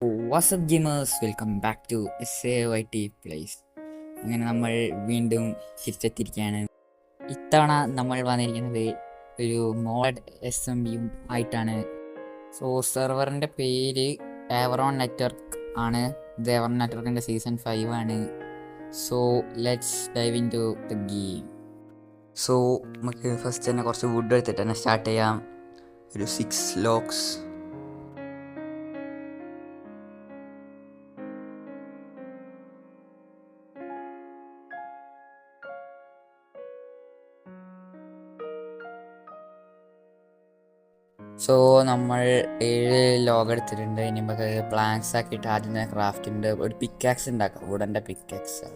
WhatsApp gamers welcome back to SAYT place. അങ്ങനെ നമ്മൾ വീണ്ടും തിരിച്ചെത്തിയിരിക്കുകയാണ്. ഇത്തവണ നമ്മൾ വന്നിരിക്കുന്നത് ഒരു മോഡ് SMBയും ആയിട്ടാണ്. സോ സെർവറിൻ്റെ പേര് എവറോൺ നെറ്റ്വർക്ക് ആണ്. ഇത് എവറോൺ നെറ്റ്വർക്കിൻ്റെ സീസൺ 5 ആണ്. So let's dive into the game. So നമുക്ക് ഫസ്റ്റ് തന്നെ കുറച്ച് വുഡ് എടുത്തിട്ട് തന്നെ സ്റ്റാർട്ട് ചെയ്യാം. ഒരു 6 ലോക്സ്. സോ നമ്മൾ 7 ലോഗ് എടുത്തിട്ടുണ്ട്. ഇനി നമുക്ക് പ്ലാങ്ക്സ് ആക്കിയിട്ട് ആദ്യം തന്നെ ക്രാഫ്റ്റിൻ്റെ ഒരു പിക്കാക്സ് ഉണ്ടാക്കാം. വുഡൻ്റെ പിക്കാക്സ്.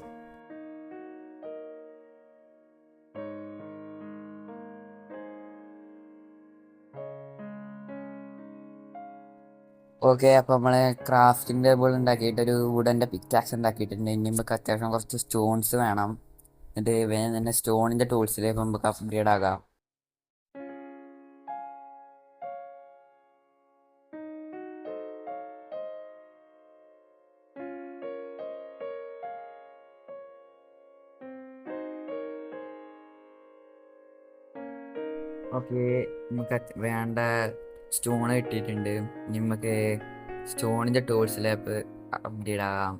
ഓക്കെ, അപ്പോൾ നമ്മൾ ക്രാഫ്റ്റിംഗ് ടേബിൾ ഉണ്ടാക്കിയിട്ട് ഒരു വുഡൻ്റെ പിക്കാക്സ് ഉണ്ടാക്കിയിട്ടുണ്ട്. ഇനി നമുക്ക് അത്യാവശ്യം കുറച്ച് സ്റ്റോൺസ് വേണം. എന്നിട്ട് വേഗം തന്നെ സ്റ്റോണിൻ്റെ ടൂൾസിലേക്ക് നമുക്ക് അപ്ഗ്രേഡ് ആകാം. ഓക്കെ, നമുക്ക് വേണ്ട സ്റ്റോൺ കിട്ടിയിട്ടുണ്ട്. ഇനി നമുക്ക് സ്റ്റോണിൻ്റെ ടൂൾസിലേക്ക് അപ്ഗ്രേഡ് ആകാം.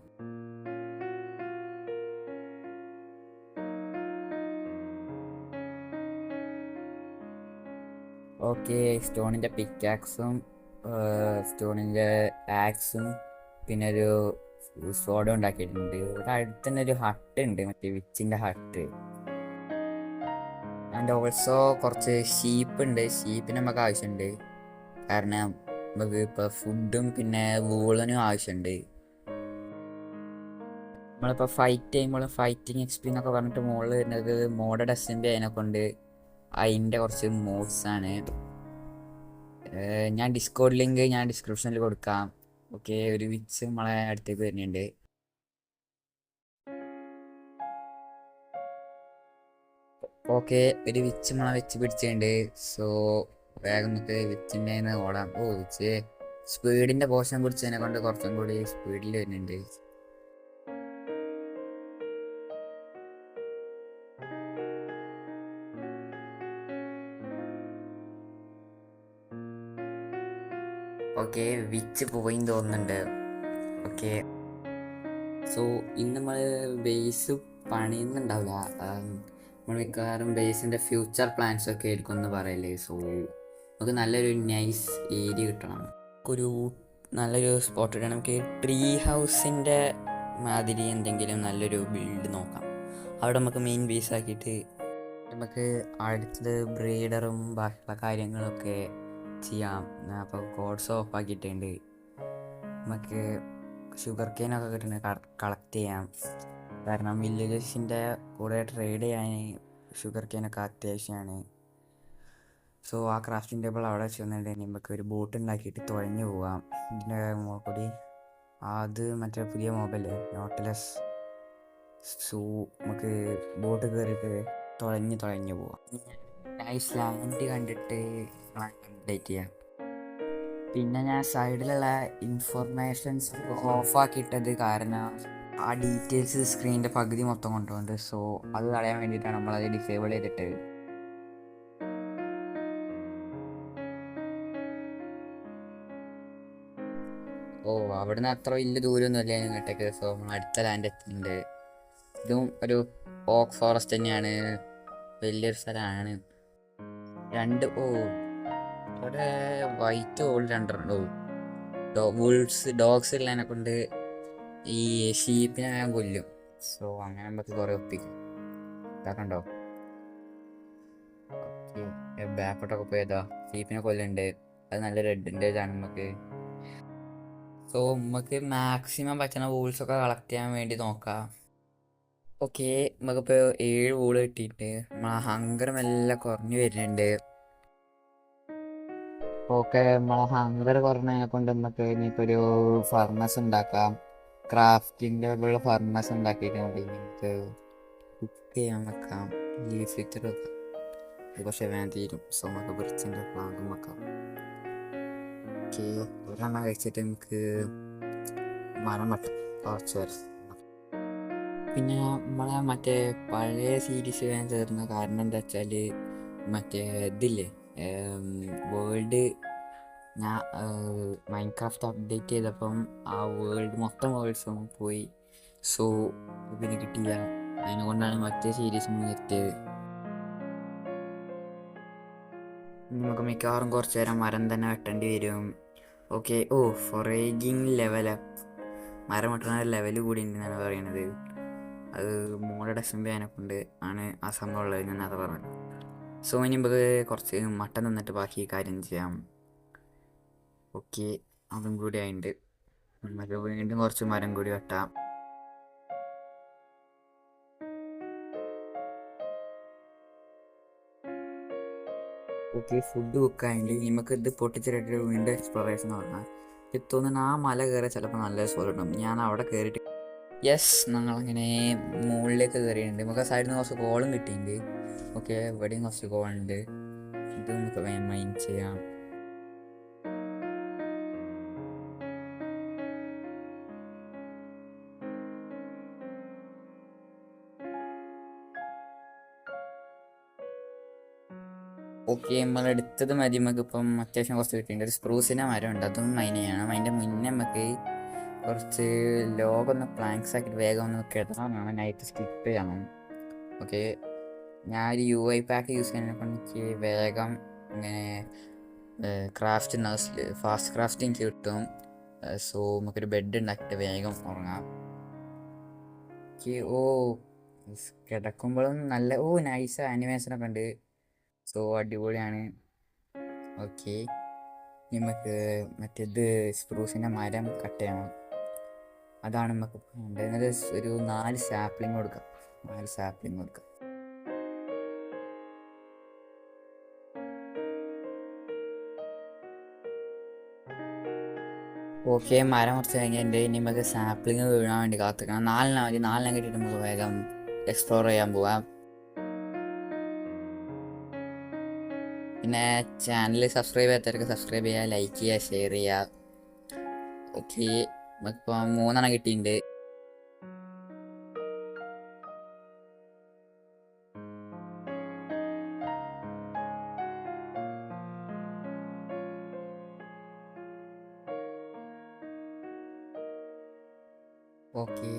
ഓക്കെ, സ്റ്റോണിൻ്റെ പിക്കാക്സും സ്റ്റോണിൻ്റെ ആക്സും പിന്നെ ഒരു സോഡ ഉണ്ടാക്കിയിട്ടുണ്ട്. ഇവിടെ അടുത്ത് തന്നെ ഒരു ഹട്ട് ഉണ്ട്, മറ്റേ വിച്ചിൻ്റെ ഹട്ട്. ആൻഡ് ഓൾസോ കുറച്ച് ഷീപ്പ് ഉണ്ട്. ഷീപ്പിന് നമുക്ക് ആവശ്യമുണ്ട്, കാരണം നമുക്ക് ഇപ്പോൾ ഫുഡും പിന്നെ വൂളിനും ആവശ്യമുണ്ട്. നമ്മളിപ്പോൾ ഫൈറ്റ് ചെയ്യുമ്പോൾ ഫൈറ്റിംഗ് XP എന്നൊക്കെ പറഞ്ഞിട്ട് മുകളിൽ വരുന്നത് മോഡഡ് SMB അതിനെക്കൊണ്ട് അതിൻ്റെ കുറച്ച് മോഡ്സാണ്. ഞാൻ ഡിസ്കോഡ് ലിങ്ക് ഞാൻ ഡിസ്ക്രിപ്ഷനിൽ കൊടുക്കാം. ഓക്കെ, ഒരു വിച്ച് നമ്മളെ അടുത്തേക്ക് വരുന്നുണ്ട്. ഓക്കെ, ഒരു വിച്ച് നമ്മളെ വെച്ച് പിടിച്ചിട്ടുണ്ട്. സോ വേഗം നമുക്ക് വിച്ചിൻ്റെ ഓടാം. വിച്ച് സ്പീഡിൻ്റെ പോർഷൻ പിടിച്ചതിനെ കൊണ്ട് കുറച്ചും കൂടി സ്പീഡിൽ വരുന്നുണ്ട്. ഓക്കെ, വിച്ച് പോയി തോന്നുന്നുണ്ട്. ഓക്കെ, സോ ഇന്ന് നമ്മൾ ബേസ് പണിയുന്നുണ്ടാവില്ല. നമ്മൾ മിക്കവാറും ബേസിൻ്റെ ഫ്യൂച്ചർ പ്ലാൻസ് ഒക്കെ ആയിരിക്കും എന്ന് പറയല്ലേ. സോ നമുക്ക് നല്ലൊരു നൈസ് ഏരിയ കിട്ടണം. ഒരു നല്ലൊരു സ്പോട്ട് ഇടണം. നമുക്ക് ട്രീ ഹൗസിൻ്റെ മാതിരി എന്തെങ്കിലും നല്ലൊരു ബിൽഡ് നോക്കാം. അവിടെ നമുക്ക് മെയിൻ ബേസ് ആക്കിയിട്ട് നമുക്ക് അടുത്തത് ബ്രീഡറും ബാക്കിയുള്ള കാര്യങ്ങളൊക്കെ ചെയ്യാം. അപ്പോൾ കോഡ്സ് ഓഫ് ആക്കിയിട്ടുണ്ട്. നമുക്ക് ഷുഗർ കെയിനൊക്കെ കിട്ടുന്നത് കളക്ട് ചെയ്യാം, കാരണം വില്ലേജസിൻ്റെ കൂടെ ട്രേഡ് ചെയ്യാൻ ഷുഗർ കെയിനൊക്കെ അത്യാവശ്യമാണ്. സോ ആ ക്രാഫ്റ്റിംഗ് ടേബിൾ അവിടെ വെച്ച് വന്നിട്ടുണ്ടെങ്കിൽ നമുക്ക് ഒരു ബോട്ട് ഉണ്ടാക്കിയിട്ട് തുഴഞ്ഞു പോവാം. ഇതിൻ്റെ കൂടി അത് മറ്റേ പുതിയ മൊബൈല് നോട്ട്ലെസ്. സോ നമുക്ക് ബോട്ട് കയറിയിട്ട് തുഴഞ്ഞു പോവാം. നൈസ് ലാൻഡ് കണ്ടിട്ട് അപ്ഡേറ്റ് ചെയ്യാം. പിന്നെ ഞാൻ സൈഡിലുള്ള ഇൻഫർമേഷൻസ് ഓഫാക്കിയിട്ടത് കാരണം ആ ഡീറ്റെയിൽസ് സ്ക്രീനിൻ്റെ പകുതി മൊത്തം കൊണ്ടുപോകുന്നുണ്ട്. സോ അത് തടയാൻ വേണ്ടിയിട്ടാണ് നമ്മളത് ഡിസേബിൾ ചെയ്തിട്ട്. അവിടുന്ന് അത്ര വലിയ ദൂരമൊന്നുമില്ല ഇങ്ങോട്ടേക്ക്. സോ നമ്മൾ അടുത്ത ലാൻഡ് എത്തുന്നുണ്ട്. ഇതും ഒരു ഓക്ക് ഫോറസ്റ്റ് തന്നെയാണ്, വലിയൊരു സ്ഥലമാണ്. ഇവിടെ വൈറ്റ് ഓൾ രണ്ടെണ്ണം ഡോഗ്സ് ഉള്ളതിനെ കൊണ്ട് ഈ ഷീപ്പിനെ ഞാൻ കൊല്ലും. സോ അങ്ങനെ നമുക്ക് കുറേ ഒപ്പിക്കും. ഇതാക്കണ്ടോ? ഓക്കെ, ബാക്കോട്ടൊക്കെ പോയതാ ഷീപ്പിനെ കൊല്ലുന്നുണ്ട്. അത് നല്ല റെഡിൻ്റെ ഇതാണ് നമുക്ക്. സോ നമുക്ക് മാക്സിമം പറ്റുന്ന വൂൾസൊക്കെ കളക്ട് ചെയ്യാൻ വേണ്ടി നോക്കാം. ഓക്കെ, നമുക്കിപ്പോൾ 7 വൂള് കിട്ടിയിട്ട് നമ്മളെ ഹങ്കർ മെല്ലെ കുറഞ്ഞു വരുന്നുണ്ട്. ഓക്കെ, നമ്മളെ ഹങ്കർ കുറഞ്ഞതിനെ കൊണ്ട് നമുക്ക് ഇനിയിപ്പോൾ ഒരു ഫർണസ് ഉണ്ടാക്കാം. ക്രാഫ്റ്റിൻ്റെ ഉള്ള ഫർണസ് ഉണ്ടാക്കിയിട്ടുണ്ട്. നമുക്ക് കുക്ക് ചെയ്യാൻ വെക്കാം. ലീഫ് ഫിറ്റർ വെക്കാം. പക്ഷേ വേഗം തീരും. സോ നമുക്ക് ബ്രിക്സിൻ്റെ പ്ലാങ്കും വെക്കാം. ഓക്കെ, ഒരെണ്ണം കഴിച്ചിട്ട് നമുക്ക് മരം വെട്ടും കുറച്ച് പേര്. പിന്നെ നമ്മളെ മറ്റേ പഴയ സീരീസ് ഞാൻ ചേർന്ന കാരണം എന്താ വെച്ചാൽ മറ്റേ ഇതില്ലേ വേൾഡ് ഞാൻ മൈൻക്രാഫ്റ്റ് അപ്ഡേറ്റ് ചെയ്തപ്പം ആ മൊത്തം വേൾഡ്സും പോയി. സോ പിന്നെ കിട്ടിയില്ല. അതിനെക്കൊണ്ടാണ് മറ്റേ സീരീസ് നിർത്തിയത്. നമുക്ക് മിക്കവാറും കുറച്ച് നേരം മരം തന്നെ വെട്ടേണ്ടി വരും. ഓക്കെ. ഫൊറേജിങ് ലെവലപ്പ്. മരം വെട്ടുന്ന ലെവൽ കൂടി ഉണ്ടെന്നാണ് പറയുന്നത്. അത് മോഡഡ് അസംബ്ലി അതിനെക്കൊണ്ട് ആണ് ആ സംഭവം ഉള്ളത്, ഞാൻ അത് പറഞ്ഞു. സോ ഇനി നമുക്ക് കുറച്ച് മട്ടൻ നിന്നിട്ട് ബാക്കി കാര്യം ചെയ്യാം. ഓക്കെ, അതും കൂടി ആയിട്ടുണ്ട്. നമുക്ക് വീണ്ടും കുറച്ച് മരം കൂടി വെട്ടാം. ഓക്കെ, ഫുഡ് കുക്കായിട്ട് നമുക്ക് ഇത് പൊട്ടിച്ചിട്ട് വീണ്ടും എക്സ്പ്ലോറേഷൻ തുടങ്ങാം. എനിക്ക് തോന്നുന്നു ആ മല കയറിയാൽ ചിലപ്പോൾ നല്ല സ്ഥലം ഉണ്ടാവും. ഞാൻ അവിടെ കയറിയിട്ട് ഞങ്ങളങ്ങനെ മുകളിലേക്ക് കയറിയിട്ടുണ്ട്. നമുക്ക് സൈഡിൽ നിന്ന് കുറച്ച് കോളും കിട്ടിയിട്ടുണ്ട്. ഓക്കെ, ഇവിടെയും കുറച്ച് കോളുണ്ട്. ഇത് നമുക്ക് മൈൻഡ് ചെയ്യാം. ഓക്കെ, നമ്മളെടുത്തത് മതി. നമുക്ക് ഇപ്പം അത്യാവശ്യം കുറച്ച് കിട്ടിയിട്ടുണ്ട്. ഒരു സ്പ്രൂസിൻ്റെ മരം ഉണ്ട്, അതും മൈൻ ചെയ്യണം. അതിൻ്റെ മുന്നേ നമുക്ക് കുറച്ച് ലോഗൊന്ന് പ്ലാങ്ക്സ് ആക്കിയിട്ട് വേഗം ഒന്ന് കിടന്നാണ് നൈറ്റ് സ്കിപ്പ് ചെയ്യണം. ഓക്കെ, ഞാൻ ഒരു UI പാക്ക് യൂസ് ചെയ്യുന്നതിനെ എനിക്ക് വേഗം ഇങ്ങനെ ഫാസ്റ്റ് ക്രാഫ്റ്റിങ് കിട്ടും. സോ നമുക്കൊരു ബെഡ് ഉണ്ടാക്കിയിട്ട് വേഗം ഉറങ്ങാം. കിടക്കുമ്പോഴും നല്ല നൈസ് ആനിമേഷനൊക്കെ ഉണ്ട്. സോ അടിപൊളിയാണ്. ഓക്കെ, നമുക്ക് മറ്റേത് സ്പ്രൂസിൻ്റെ മരം കട്ട് ചെയ്യണം. അതാണ് നമുക്ക് വേണ്ടത്. ഒരു 4 സാപ്ലിങ് കൊടുക്കാം. 4 സാപ്ലിങ് കൊടുക്കാം. ഓക്കെ, മരം കുറച്ച് കഴിഞ്ഞിട്ട് ഇനി നമുക്ക് സാപ്ലിങ് വീഴാൻ വേണ്ടി കാത്തിക്കണം. 4 മതി. 4 കിട്ടിയിട്ട് നമുക്ക് വേഗം എക്സ്പ്ലോർ ചെയ്യാൻ പോവാം. പിന്നെ ചാനൽ സബ്സ്ക്രൈബ് ചെയ്യാത്തവർക്ക് സബ്സ്ക്രൈബ് ചെയ്യുക, ലൈക്ക് ചെയ്യുക, ഷെയർ ചെയ്യുക. ഓക്കെ, നമുക്കിപ്പോൾ 3 കിട്ടിയിട്ടുണ്ട്. ഓക്കെ,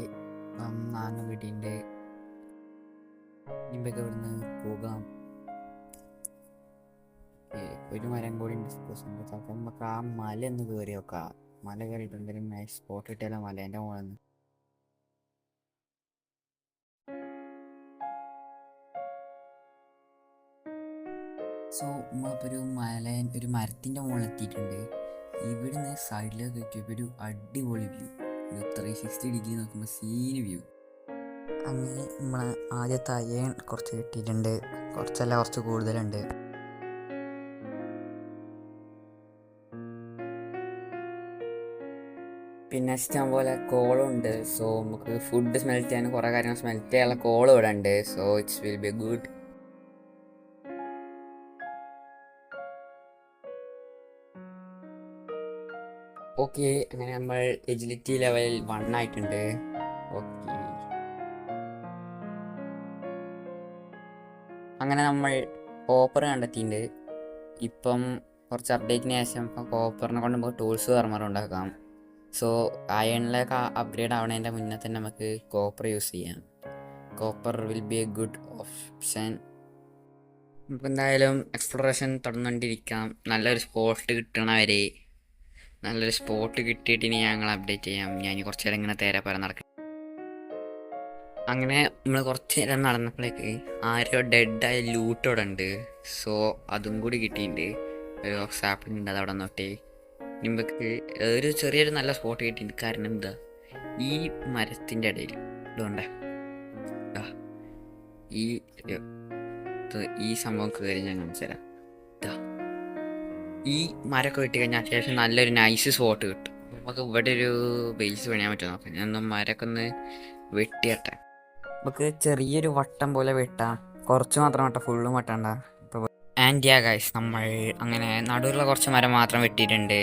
4 കിട്ടിയിട്ടുണ്ട്. ഇമ്പൊക്കെ ഇവിടുന്ന് പോകാം. ഒരു മരം കൂടി ഡിസ്പോസ്. അപ്പം നമുക്ക് ആ മല ഒന്ന് കയറി നോക്കാം. മല കയറിയിട്ട് എന്തെങ്കിലും നൈസ് സ്പോട്ട് കിട്ടിയാലോ മലേൻ്റെ മുകളിൽ നിന്ന്. സോ നമ്മളിപ്പോൾ ഒരു മരത്തിൻ്റെ മുകളിൽ എത്തിയിട്ടുണ്ട്. ഇവിടുന്ന് സൈഡിലേക്ക് എത്തിയപ്പോൾ ഒരു അടിപൊളി വ്യൂ. ഒരു 360 ഡിഗ്രി നോക്കുമ്പോൾ സീന് വ്യൂ. അങ്ങനെ നമ്മൾ ആദ്യത്തെ അയൺ കുറച്ച് കിട്ടിയിട്ടുണ്ട്. കുറച്ച് കൂടുതലുണ്ട്. പിന്നെ ഇഷ്ടം പോലെ കോളുണ്ട്. സോ നമുക്ക് ഫുഡ് സ്മെൽറ്റ് ചെയ്യാൻ കുറേ കാര്യങ്ങൾ സ്മെൽറ്റ് ചെയ്യാനുള്ള കോൾ ഇവിടെ ഉണ്ട്. So it's will be good. Okay, അങ്ങനെ നമ്മൾ എജിലിറ്റി ലെവൽ 1 ആയിട്ടുണ്ട്. ഓക്കെ, അങ്ങനെ നമ്മൾ കോപ്പർ കണ്ടെത്തിയിട്ടുണ്ട്. ഇപ്പം കുറച്ച് അപ്ഡേറ്റിന് ശേഷം ഇപ്പം കോപ്പറിനെ കൊണ്ട് നമുക്ക് ടൂൾസ് ഉണ്ടാക്കാം. സോ അയണിലേക്ക് അപ്ഗ്രേഡ് ആവണതിൻ്റെ മുന്നേ തന്നെ നമുക്ക് കോപ്പർ യൂസ് ചെയ്യാം. Copper will be A good option. നമുക്ക് എന്തായാലും എക്സ്പ്ലോറേഷൻ തുടർന്നുകൊണ്ടിരിക്കാം. നല്ലൊരു സ്പോട്ട് കിട്ടണവരെ. നല്ലൊരു സ്പോട്ട് കിട്ടിയിട്ട് ഇനി ഞങ്ങൾ അപ്ഡേറ്റ് ചെയ്യാം. ഞാൻ കുറച്ച് നേരം ഇങ്ങനെ തേരാപ്പാരം നടക്കാം. അങ്ങനെ നമ്മൾ കുറച്ച് നേരം നടന്നപ്പോഴേക്ക് ആരോ ഡെഡായ ലൂട്ട് അവിടെ ഉണ്ട്. സോ അതും കൂടി കിട്ടിയിട്ടുണ്ട്. ഒരു സാപ്പിളിങ് ഉണ്ട്, അത് അവിടെ നോട്ടേ. നമുക്ക് ഒരു ചെറിയൊരു നല്ല സ്പോട്ട് കിട്ടിയിട്ടുണ്ട്. കാരണം എന്താ, ഈ മരത്തിൻ്റെ ഇടയിൽ ഇതുകൊണ്ടേ ഈ സംഭവം കയറി ഞാൻ കാണിച്ചു തരാം. ഈ മരമൊക്കെ വെട്ടി കഴിഞ്ഞാൽ അത്യാവശ്യം നല്ലൊരു നൈസ് സ്പോട്ട് കിട്ടും. നമുക്ക് ഇവിടെ ഒരു ബേസ് പണിയാൻ പറ്റും. നോക്കാം, ഞാൻ മരമൊക്കെ ഒന്ന് വെട്ടിയട്ടെ. നമുക്ക് ചെറിയൊരു വട്ടം പോലെ വെട്ടാം. കുറച്ച് മാത്രം വെട്ടാം, ഫുള്ളും വെട്ടണ്ട. ആൻഡ് ഗൈസ്, നമ്മൾ അങ്ങനെ നടുവിലുള്ള കുറച്ച് മരം മാത്രം വെട്ടിയിട്ടുണ്ട്.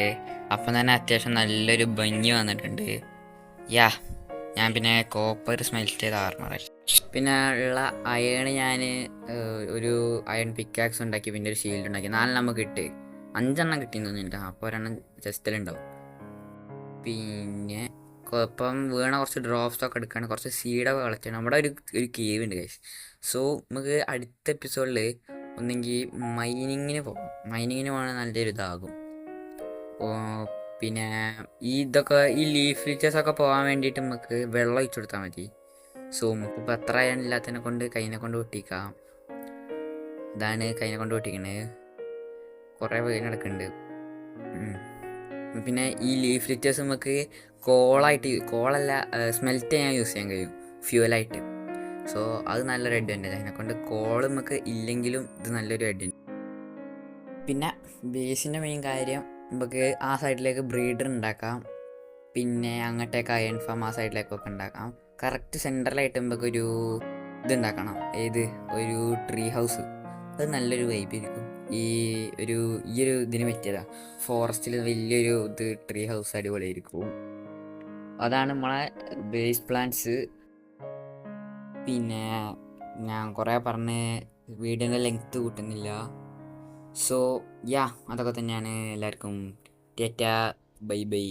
അപ്പം തന്നെ അത്യാവശ്യം നല്ലൊരു ഭംഗി വന്നിട്ടുണ്ട്. യാ ഞാൻ പിന്നെ കോപ്പർ സ്മെൽറ്റ് ചെയ്ത ആർമർ, പിന്നെ ഉള്ള അയൺ ഞാൻ ഒരു അയൺ പിക്കാക്സ് ഉണ്ടാക്കി, പിന്നെ ഒരു ഷീൽഡ് ഉണ്ടാക്കി. 4 നമുക്ക് കിട്ടി, 5 കിട്ടിയെന്ന് തോന്നില്ല. അപ്പോൾ ഒരെണ്ണം ചെസ്റ്റിലുണ്ടാവും. പിന്നെ ഇപ്പം വീണ കുറച്ച് ഡ്രോപ്സ് ഒക്കെ എടുക്കുകയാണ്, കുറച്ച് സീഡൊക്കെ കളക്ട് ചെയ്യണം. നമ്മുടെ ഒരു കേവ് ഉണ്ട് ഗൈസ്. സോ നമുക്ക് അടുത്ത എപ്പിസോഡിൽ ഒന്നെങ്കിൽ മൈനിങ്ങിന് പോകാം. മൈനിങ്ങിന് പോകണമെങ്കിൽ നല്ലൊരു ഇതാകും. പിന്നെ ഇതൊക്കെ ഈ ലീഫ് ഫീച്ചേഴ്സൊക്കെ പോകാൻ വേണ്ടിയിട്ട് നമുക്ക് വെള്ളം ഒഴിച്ചു കൊടുത്താൽ മതി. സോ നമുക്കിപ്പോൾ എത്ര ഇല്ലാത്തതിനെ കൊണ്ട് കൈനെ കൊണ്ട് പൊട്ടിക്കാം. ഇതാണ് കൈനെ കൊണ്ട് പൊട്ടിക്കണത്. കുറേ വീണ് കിടക്കുന്നുണ്ട്. പിന്നെ ഈ ലീഫ് ഫീച്ചേഴ്സ് നമുക്ക് കോളല്ല സ്മെൽറ്റ് ചെയ്യാൻ യൂസ് ചെയ്യാൻ കഴിയും, ഫ്യൂവലായിട്ട്. സോ അത് നല്ലൊരു അഡ്വാൻറ്റേജ്. അതിനെക്കൊണ്ട് കോൾ നമുക്ക് ഇല്ലെങ്കിലും ഇത് നല്ലൊരു അഡ്വാൻറ്റേജ്. പിന്നെ ബേസിൻ്റെ മെയിൻ കാര്യം, നമുക്ക് ആ സൈഡിലേക്ക് ബ്രീഡർ ഉണ്ടാക്കാം. പിന്നെ അങ്ങോട്ടേക്ക് അയൺ ഫാം ആ സൈഡിലേക്കൊക്കെ ഉണ്ടാക്കാം. കറക്റ്റ് സെൻട്രലായിട്ട് നമുക്കൊരു ഇതുണ്ടാക്കണം. ഒരു ട്രീ ഹൗസ്. അത് നല്ലൊരു വൈബായിരിക്കും. ഈ ഒരു ഇതിന് പറ്റിയതാ. ഫോറസ്റ്റിൽ വലിയൊരു ട്രീ ഹൗസ് അടിപൊളിയായിരിക്കും. അതാണ് നമ്മളെ ബേസ് പ്ലാൻസ്. പിന്നെ ഞാൻ കുറേ പറഞ്ഞ് വീഡിയോൻ്റെ ലെങ്ത്ത് കൂട്ടുന്നില്ല. സോ അതൊക്കെ തന്നെയാണ്. എല്ലാവർക്കും ടാറ്റാ, ബൈ ബൈ.